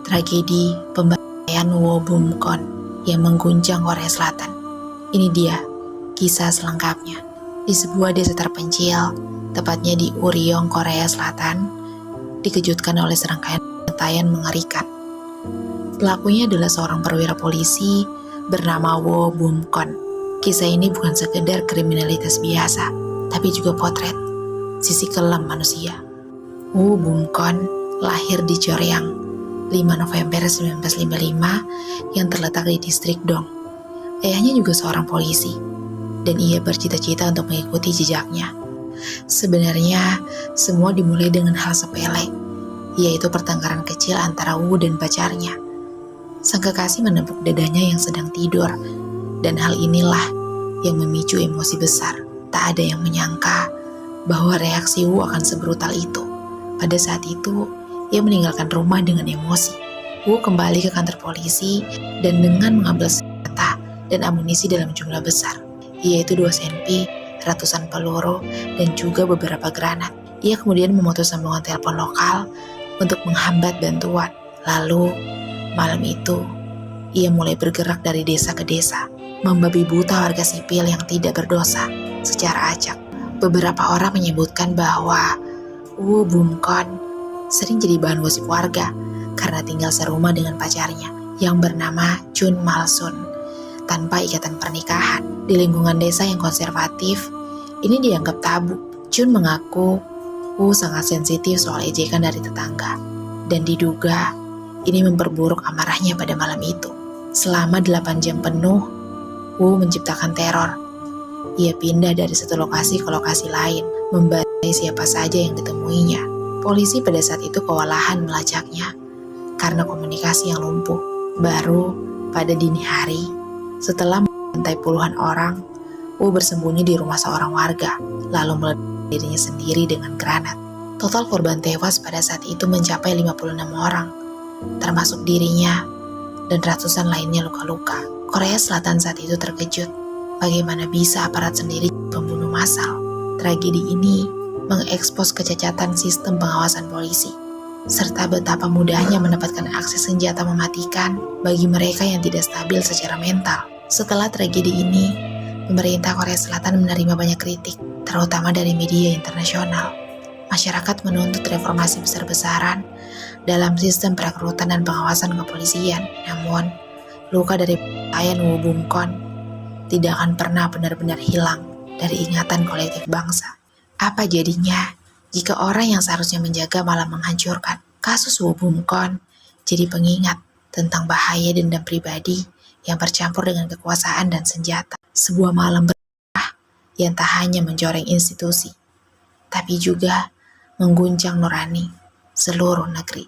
tragedi pembantaian Wo Bum Kon yang mengguncang Korea Selatan. Ini dia kisah selengkapnya. Di sebuah desa terpencil, tepatnya di Uryong, Korea Selatan, dikejutkan oleh serangkaian pembantaian mengerikan. Pelakunya adalah seorang perwira polisi bernama Wo Bum Kon. Kisah ini bukan sekedar kriminalitas biasa, tapi juga potret sisi kelam manusia. Wo Bum Kon lahir di Choryang 5 November 1955 yang terletak di distrik Dong. Ayahnya juga seorang polisi, dan ia bercita-cita untuk mengikuti jejaknya. Sebenarnya, semua dimulai dengan hal sepele, yaitu pertengkaran kecil antara Wu dan pacarnya. Sang kekasih menepuk dadanya yang sedang tidur, dan hal inilah yang memicu emosi besar. Tak ada yang menyangka bahwa reaksi Wu akan sebrutal itu. Pada saat itu, ia meninggalkan rumah dengan emosi. Wu kembali ke kantor polisi dan dengan mengambil senjata dan amunisi dalam jumlah besar, yaitu 2 senpi, ratusan peluru, dan juga beberapa granat. Ia kemudian memutus sambungan telepon lokal untuk menghambat bantuan. Lalu, malam itu, ia mulai bergerak dari desa ke desa, membabi buta warga sipil yang tidak berdosa secara acak. Beberapa orang menyebutkan bahwa Wo Bum Kon sering jadi bahan gosip warga karena tinggal serumah dengan pacarnya yang bernama Chun Mal Sun tanpa ikatan pernikahan. Di lingkungan desa yang konservatif, ini dianggap tabu. Chun mengaku Wu sangat sensitif soal ejekan dari tetangga, dan diduga ini memperburuk amarahnya pada malam itu. Selama 8 jam penuh, Wu menciptakan teror. Ia pindah dari satu lokasi ke lokasi lain, membantai siapa saja yang ditemuinya. Polisi pada saat itu kewalahan melacaknya karena komunikasi yang lumpuh. Baru pada dini hari, setelah membantai puluhan orang, Wu bersembunyi di rumah seorang warga, lalu meledak dirinya sendiri dengan granat. Total korban tewas pada saat itu mencapai 56 orang, termasuk dirinya, dan ratusan lainnya luka-luka. Korea Selatan saat itu terkejut, bagaimana bisa aparat sendiri pembunuh massal. Tragedi ini mengekspos kecacatan sistem pengawasan polisi, serta betapa mudahnya mendapatkan akses senjata mematikan bagi mereka yang tidak stabil secara mental. Setelah tragedi ini, pemerintah Korea Selatan menerima banyak kritik, terutama dari media internasional. Masyarakat menuntut reformasi besar-besaran dalam sistem perekrutan dan pengawasan kepolisian. Namun, luka dari pembantaian Wo Bum Kon tidak akan pernah benar-benar hilang dari ingatan kolektif bangsa. Apa jadinya jika orang yang seharusnya menjaga malah menghancurkan? Kasus Wo Bum Kon jadi pengingat tentang bahaya dendam pribadi yang bercampur dengan kekuasaan dan senjata. Sebuah malam berkah yang tak hanya mencoreng institusi, tapi juga mengguncang nurani seluruh negeri.